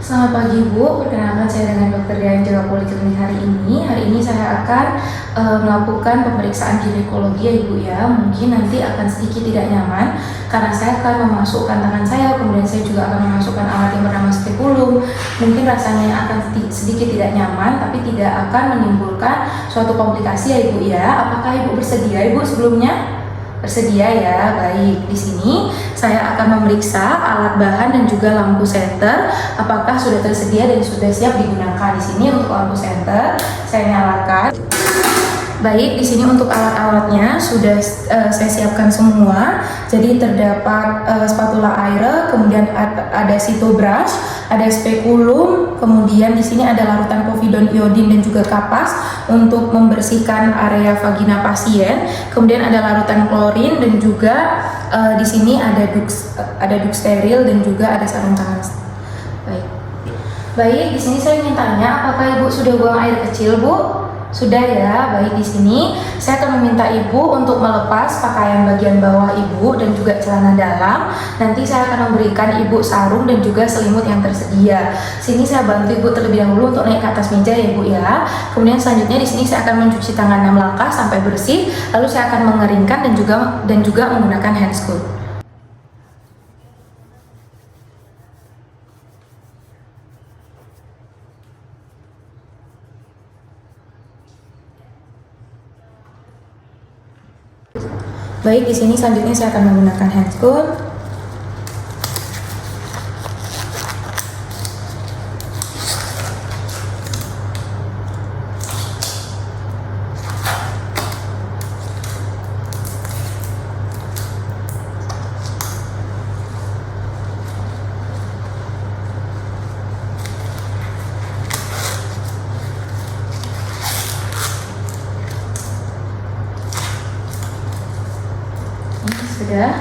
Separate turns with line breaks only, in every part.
Selamat pagi Bu, perkenalkan saya dengan Dr. Dian Jawa Poliklinik hari ini. Hari ini saya akan melakukan pemeriksaan ginekologi ya Ibu ya. Mungkin nanti akan sedikit tidak nyaman karena saya akan memasukkan tangan saya, kemudian saya juga akan memasukkan alat yang bernama spekulum. Mungkin rasanya akan sedikit tidak nyaman, tapi tidak akan menimbulkan suatu komplikasi ya Ibu ya. Apakah Ibu bersedia Ibu sebelumnya? Bersedia ya, baik. Di sini saya akan memeriksa alat bahan dan juga lampu senter. Apakah sudah tersedia dan sudah siap digunakan? Di sini untuk lampu senter saya nyalakan. Baik, di sini untuk alat-alatnya sudah saya siapkan semua. Jadi terdapat spatula air, kemudian ada sitobrush, ada spekulum, kemudian di sini ada larutan povidon iodin dan juga kapas untuk membersihkan area vagina pasien. Kemudian ada larutan klorin dan juga di sini ada duk steril dan juga ada sarung tangan. Baik, di sini saya ingin tanya, apakah Ibu sudah buang air kecil, Bu? Sudah ya, baik. Di sini saya akan meminta Ibu untuk melepas pakaian bagian bawah Ibu dan juga celana dalam. Nanti saya akan memberikan Ibu sarung dan juga selimut yang tersedia. Sini saya bantu Ibu terlebih dahulu untuk naik ke atas meja ya Ibu ya. Kemudian selanjutnya di sini saya akan mencuci tangan 6 langkah sampai bersih. Lalu saya akan mengeringkan dan juga menggunakan hand scoop. Baik, di sini selanjutnya saya akan menggunakan hand scoop. Sudah.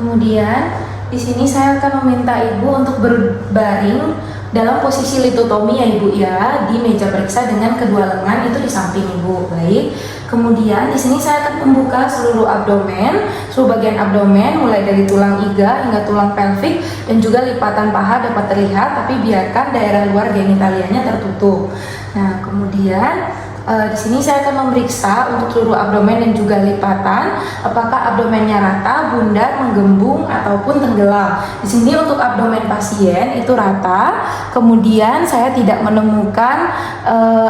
Kemudian di sini saya akan meminta Ibu untuk berbaring dalam posisi litotomi ya Ibu ya, di meja periksa dengan kedua lengan itu di samping Ibu. Baik. Kemudian di sini saya akan membuka seluruh abdomen, seluruh bagian abdomen mulai dari tulang iga hingga tulang pelvik dan juga lipatan paha dapat terlihat, tapi biarkan daerah luar genitalianya tertutup. Nah, kemudian di sini saya akan memeriksa untuk seluruh abdomen dan juga lipatan, apakah abdomennya rata, bundar, menggembung ataupun tenggelam. Di sini untuk abdomen pasien itu rata. Kemudian saya tidak menemukan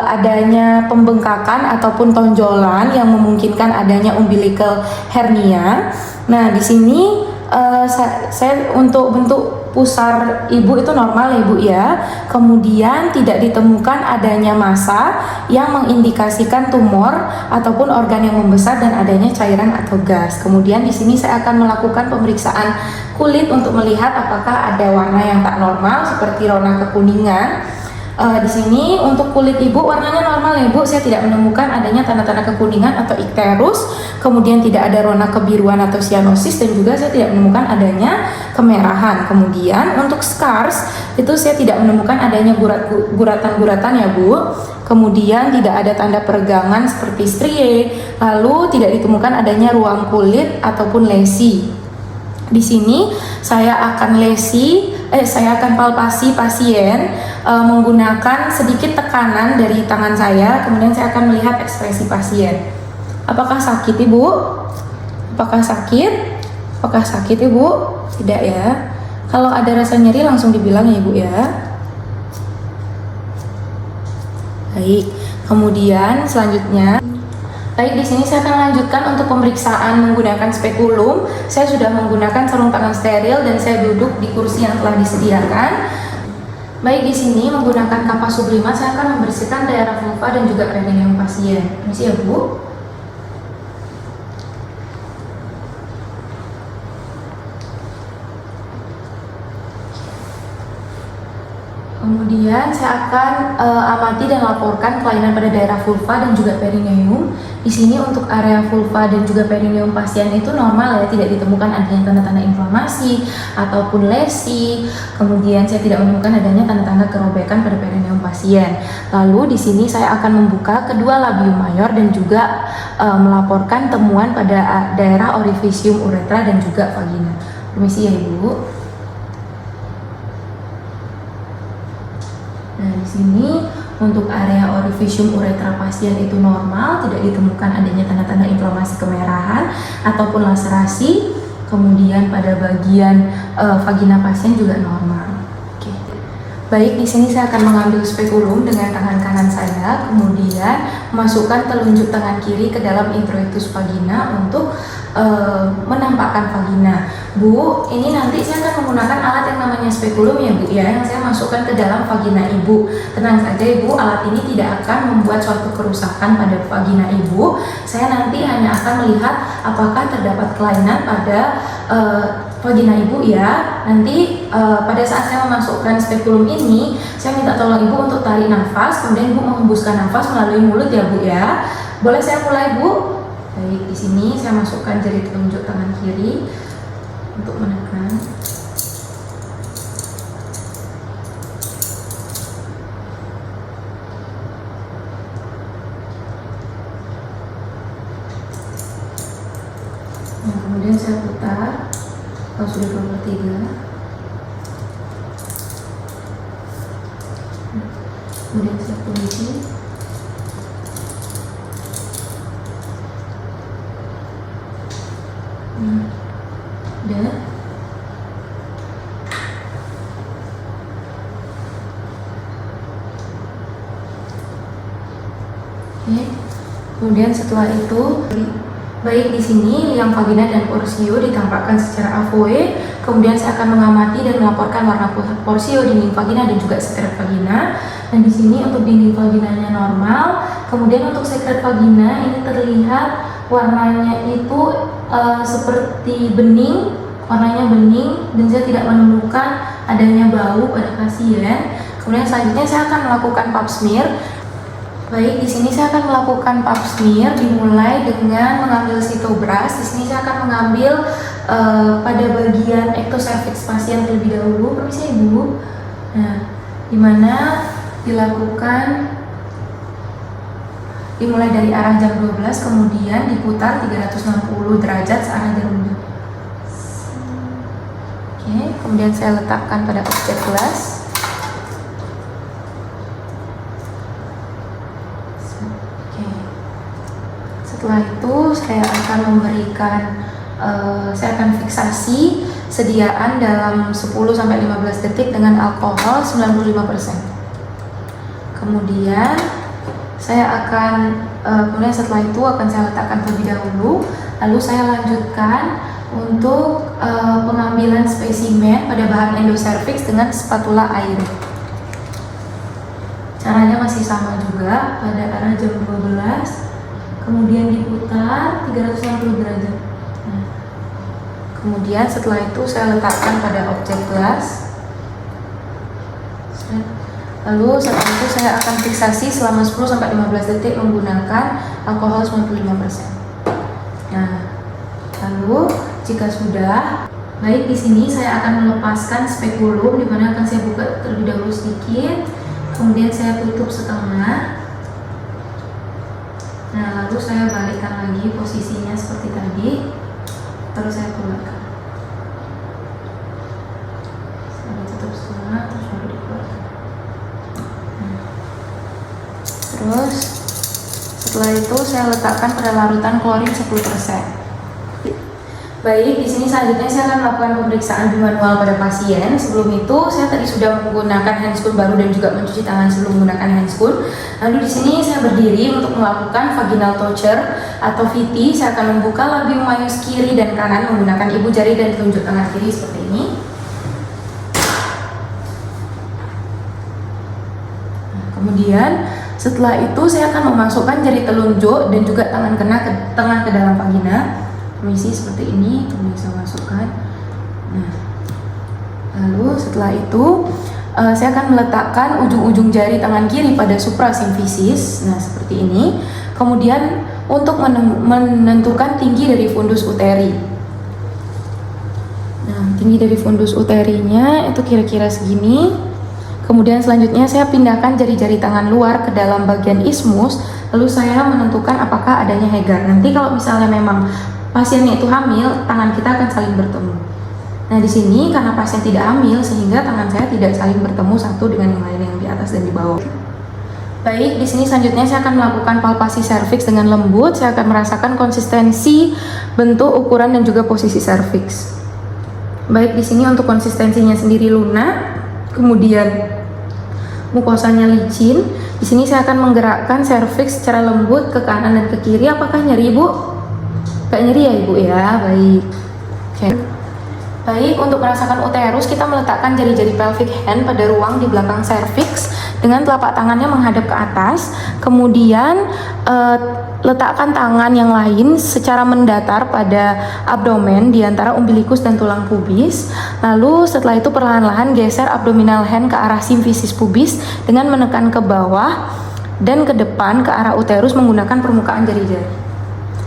adanya pembengkakan ataupun tonjolan yang memungkinkan adanya umbilical hernia. Nah, di sini saya untuk bentuk pusar Ibu itu normal ya Ibu ya. Kemudian tidak ditemukan adanya massa yang mengindikasikan tumor ataupun organ yang membesar dan adanya cairan atau gas. Kemudian di sini saya akan melakukan pemeriksaan kulit untuk melihat apakah ada warna yang tak normal seperti warna kekuningan. Di sini untuk kulit Ibu warnanya normal ya Ibu, saya tidak menemukan adanya tanda-tanda kekuningan atau ikterus, kemudian tidak ada warna kebiruan atau cyanosis, dan juga saya tidak menemukan adanya kemerahan. Kemudian untuk scars itu saya tidak menemukan adanya guratan-guratan ya Bu. Kemudian tidak ada tanda peregangan seperti strie, lalu tidak ditemukan adanya ruang kulit ataupun lesi. Di sini saya akan palpasi pasien menggunakan sedikit tekanan dari tangan saya, kemudian saya akan melihat ekspresi pasien. Apakah sakit Ibu? Apakah sakit? Apakah sakit Ibu? Tidak ya. Kalau ada rasa nyeri langsung dibilang ya Ibu ya. Baik. Kemudian selanjutnya, baik, di sini saya akan lanjutkan untuk pemeriksaan menggunakan spekulum. Saya sudah menggunakan sarung tangan steril dan saya duduk di kursi yang telah disediakan. Baik, di sini menggunakan kapas sublimat saya akan membersihkan daerah vulva dan juga perineum pasien. Permisi ya Bu. Kemudian saya akan amati dan laporkan kelainan pada daerah vulva dan juga perineum. Di sini untuk area vulva dan juga perineum pasien itu normal ya, tidak ditemukan adanya tanda-tanda inflamasi ataupun lesi. Kemudian saya tidak menemukan adanya tanda-tanda kerobekan pada perineum pasien. Lalu di sini saya akan membuka kedua labium mayor dan juga melaporkan temuan pada daerah orifisium uretra dan juga vagina. Permisi ya Ibu. Nah, di sini untuk area orifisium uretra pasien itu normal, tidak ditemukan adanya tanda-tanda inflamasi kemerahan ataupun laserasi. Kemudian pada bagian vagina pasien juga normal. Oke. Baik, di sini saya akan mengambil spekulum dengan tangan kanan saya, kemudian masukkan telunjuk tangan kiri ke dalam introitus vagina untuk menampakkan vagina. Bu, ini nanti saya akan menggunakan alat yang namanya spekulum ya Bu ya, yang saya masukkan ke dalam vagina Ibu. Tenang saja Ibu, alat ini tidak akan membuat suatu kerusakan pada vagina Ibu. Saya nanti hanya akan melihat apakah terdapat kelainan pada vagina Ibu ya. Nanti pada saat saya memasukkan spekulum ini, saya minta tolong Ibu untuk tarik nafas, kemudian Ibu menghembuskan nafas melalui mulut ya Bu ya. Boleh saya mulai Bu? Baik, di sini saya masukkan jari telunjuk tangan kiri untuk menekan. Nah, kemudian saya putar kalau sudah 23. Kemudian saya kunci. Udah. Oke. Kemudian setelah itu, baik di sini liang vagina dan porsio ditampakkan secara avoe. Kemudian saya akan mengamati dan melaporkan warna porsio, dinding vagina dan juga sekret vagina. Dan di sini untuk dinding vaginanya normal. Kemudian untuk sekret vagina ini terlihat warnanya itu seperti bening, warnanya bening, dan saya tidak menemukan adanya bau pada pasien. Kemudian selanjutnya saya akan melakukan pap smear. Baik, di sini saya akan melakukan pap smear dimulai dengan mengambil sitobras. Di sini saya akan mengambil pada bagian ectocervix pasien terlebih dahulu. Permisi Ibu. Nah, dimana dilakukan dimulai dari arah jam 12, kemudian diputar 360 derajat searah jarum. Oke, kemudian saya letakkan pada objek gelas. Oke. Setelah itu saya akan memberikan saya akan fiksasi sediaan dalam 10-15 detik dengan alkohol 95%. Kemudian saya akan kemudian setelah itu akan saya letakkan terlebih dahulu, lalu saya lanjutkan untuk pengambilan spesimen pada bahan endocervix dengan spatula air. Caranya masih sama juga, pada arah jam 12, kemudian diputar 360 derajat. Nah, kemudian setelah itu saya letakkan pada objek gelas. Lalu setelah itu saya akan fiksasi selama 10-15 detik menggunakan alkohol 95%. Nah, lalu jika sudah, baik di sini saya akan melepaskan spekulum, di mana akan saya buka terlebih dahulu sedikit, kemudian saya tutup setengah. Nah, lalu saya balikkan lagi posisinya seperti tadi, lalu saya keluarkan. Saya tutup setengah, terus baru dikeluarkan. Terus setelah itu saya letakkan pada larutan klorin 10%. Baik, di sini selanjutnya saya akan melakukan pemeriksaan bimanual pada pasien. Sebelum itu saya tadi sudah menggunakan handscoon baru dan juga mencuci tangan sebelum menggunakan handscoon. Lalu di sini saya berdiri untuk melakukan vaginal torture atau VT. Saya akan membuka labium maius kiri dan kanan menggunakan ibu jari dan telunjuk tangan kiri seperti ini. Nah, kemudian setelah itu saya akan memasukkan jari telunjuk dan juga tangan tengah ke dalam vagina. Permisi seperti ini, kemudian saya masukkan. Nah, lalu setelah itu saya akan meletakkan ujung-ujung jari tangan kiri pada suprasimfisis. Nah, seperti ini. Kemudian untuk menentukan tinggi dari fundus uteri. Nah, tinggi dari fundus uterinya itu kira-kira segini. Kemudian selanjutnya saya pindahkan jari-jari tangan luar ke dalam bagian ismus, lalu saya menentukan apakah adanya Hegar. Nanti kalau misalnya memang pasiennya itu hamil, tangan kita akan saling bertemu. Nah, di sini karena pasien tidak hamil sehingga tangan saya tidak saling bertemu satu dengan yang lain yang di atas dan di bawah. Baik, di sini selanjutnya saya akan melakukan palpasi serviks dengan lembut. Saya akan merasakan konsistensi, bentuk, ukuran, dan juga posisi serviks. Baik, di sini untuk konsistensinya sendiri lunak, kemudian mukosanya licin. Di sini saya akan menggerakkan serviks secara lembut ke kanan dan ke kiri. Apakah nyeri, Ibu? Gak nyeri ya, Ibu ya? Baik. Oke. Baik, untuk merasakan uterus kita meletakkan jari-jari pelvic hand pada ruang di belakang serviks dengan telapak tangannya menghadap ke atas. Kemudian letakkan tangan yang lain secara mendatar pada abdomen di antara umbilikus dan tulang pubis. Lalu setelah itu perlahan-lahan geser abdominal hand ke arah simfisis pubis dengan menekan ke bawah dan ke depan ke arah uterus menggunakan permukaan jari-jari.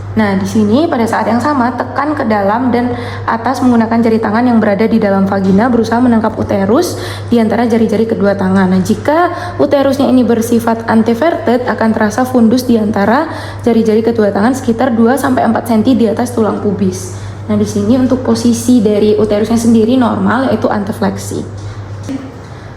Nah, di sini pada saat yang sama tekan ke dalam dan atas menggunakan jari tangan yang berada di dalam vagina berusaha menangkap uterus di antara jari-jari kedua tangan. Nah, jika uterusnya ini bersifat anteverted akan terasa fundus di antara jari-jari kedua tangan sekitar 2-4 cm di atas tulang pubis. Nah, di sini untuk posisi dari uterusnya sendiri normal yaitu antefleksi.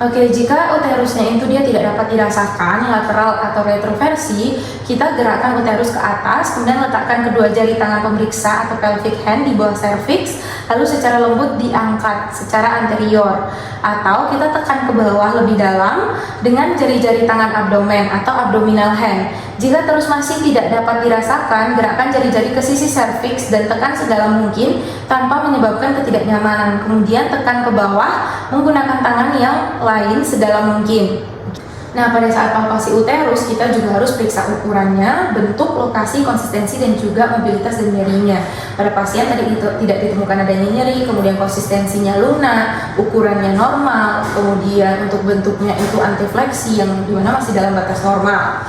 Oke, jika uterusnya itu dia tidak dapat dirasakan lateral atau retroversi, kita gerakkan uterus ke atas, kemudian letakkan kedua jari tangan pemeriksa atau pelvic hand di bawah cervix, lalu secara lembut diangkat secara anterior, atau kita tekan ke bawah lebih dalam dengan jari-jari tangan abdomen atau abdominal hand. Jika terus masih tidak dapat dirasakan, gerakkan jari-jari ke sisi cervix dan tekan sedalam mungkin tanpa menyebabkan ketidaknyamanan. Kemudian tekan ke bawah menggunakan tangan yang lain sedalam mungkin. Nah, pada saat palpasi uterus kita juga harus periksa ukurannya, bentuk, lokasi, konsistensi, dan juga mobilitas dan nyerinya. Pada pasien tadi tidak ditemukan adanya nyeri, kemudian konsistensinya lunak, ukurannya normal, kemudian untuk bentuknya itu antifleksi yang dimana masih dalam batas normal.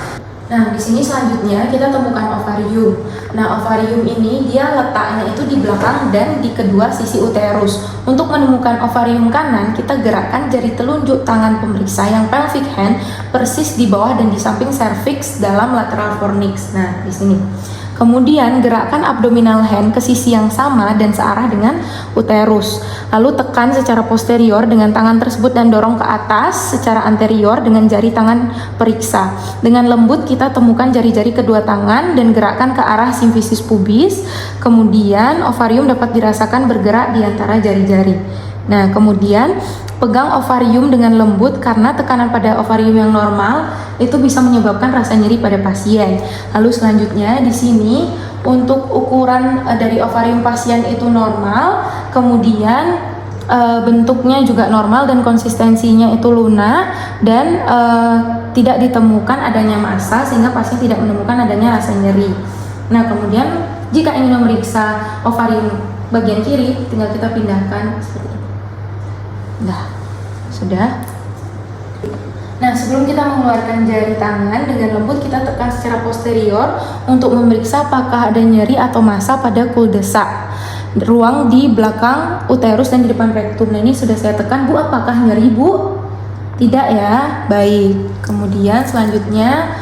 Nah, di sini selanjutnya kita temukan ovarium. Nah, ovarium ini dia letaknya itu di belakang dan di kedua sisi uterus. Untuk menemukan ovarium kanan, kita gerakkan jari telunjuk tangan pemeriksa yang pelvic hand persis di bawah dan di samping cervix dalam lateral fornix. Nah, di sini. Kemudian gerakkan abdominal hand ke sisi yang sama dan searah dengan uterus. Lalu tekan secara posterior dengan tangan tersebut dan dorong ke atas secara anterior dengan jari tangan periksa. Dengan lembut kita temukan jari-jari kedua tangan dan gerakkan ke arah simfisis pubis. Kemudian ovarium dapat dirasakan bergerak di antara jari-jari. Nah, kemudian pegang ovarium dengan lembut karena tekanan pada ovarium yang normal itu bisa menyebabkan rasa nyeri pada pasien. Lalu selanjutnya di sini untuk ukuran dari ovarium pasien itu normal, kemudian bentuknya juga normal dan konsistensinya itu lunak dan tidak ditemukan adanya massa sehingga pasien tidak menemukan adanya rasa nyeri. Nah, kemudian jika ingin memeriksa ovarium bagian kiri tinggal kita pindahkan seperti ini. Nah, sudah. Nah, sebelum kita mengeluarkan jari tangan dengan lembut kita tekan secara posterior untuk memeriksa apakah ada nyeri atau massa pada kuldesak ruang di belakang uterus dan di depan rektum. Nah, ini sudah saya tekan, Bu. Apakah nyeri, Bu? Tidak ya? Baik. Kemudian selanjutnya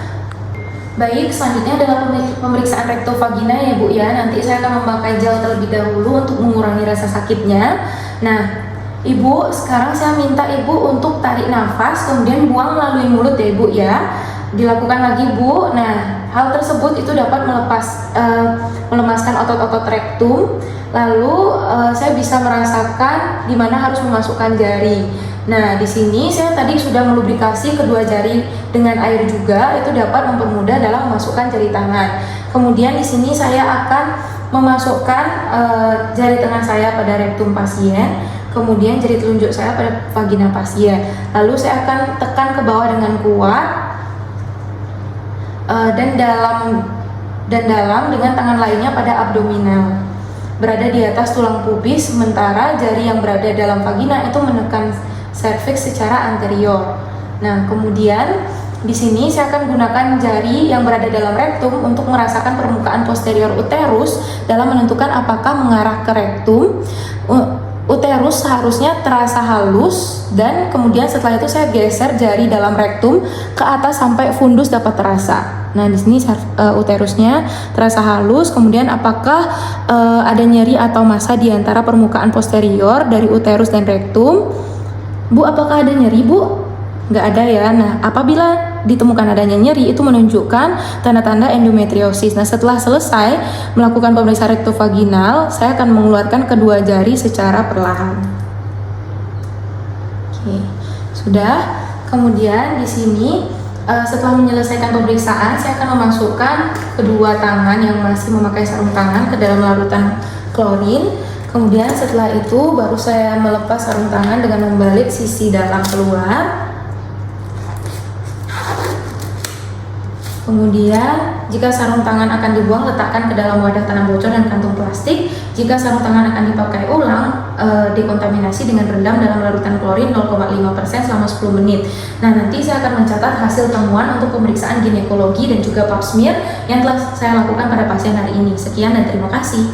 adalah pemeriksaan rektovagina ya, Bu ya. Nanti saya akan memakai gel terlebih dahulu untuk mengurangi rasa sakitnya. Nah, Ibu, sekarang saya minta Ibu untuk tarik nafas, kemudian buang melalui mulut ya Ibu ya. Dilakukan lagi Bu. Nah, hal tersebut itu dapat melemaskan otot-otot rektum. Lalu saya bisa merasakan di mana harus memasukkan jari. Nah, di sini saya tadi sudah melubrikasi kedua jari dengan air juga, itu dapat mempermudah dalam memasukkan jari tangan. Kemudian di sini saya akan memasukkan jari tengah saya pada rektum pasien. Kemudian jari telunjuk saya pada vagina pasien. Lalu saya akan tekan ke bawah dengan kuat dan dalam dengan tangan lainnya pada abdominal berada di atas tulang pubis, sementara jari yang berada dalam vagina itu menekan cervix secara anterior. Nah, kemudian di sini saya akan gunakan jari yang berada dalam rektum untuk merasakan permukaan posterior uterus dalam menentukan apakah mengarah ke rektum. uterus seharusnya terasa halus, dan kemudian setelah itu saya geser jari dalam rektum ke atas sampai fundus dapat terasa. Nah, di sini uterusnya terasa halus. Kemudian apakah ada nyeri atau massa di antara permukaan posterior dari uterus dan rektum? Bu, apakah ada nyeri, Bu? Nggak ada ya. Nah, apabila ditemukan adanya nyeri, itu menunjukkan tanda-tanda endometriosis. Nah, setelah selesai melakukan pemeriksaan rektovaginal, saya akan mengeluarkan kedua jari secara perlahan. Oke, sudah. Kemudian di sini setelah menyelesaikan pemeriksaan, saya akan memasukkan kedua tangan yang masih memakai sarung tangan ke dalam larutan klorin. Kemudian setelah itu baru saya melepas sarung tangan dengan membalik sisi dalam keluar. Kemudian, jika sarung tangan akan dibuang, letakkan ke dalam wadah tanam bocor dan kantung plastik. Jika sarung tangan akan dipakai ulang, dekontaminasi dengan rendam dalam larutan klorin 0,5% selama 10 menit. Nah, nanti saya akan mencatat hasil temuan untuk pemeriksaan ginekologi dan juga pap smear yang telah saya lakukan pada pasien hari ini. Sekian dan terima kasih.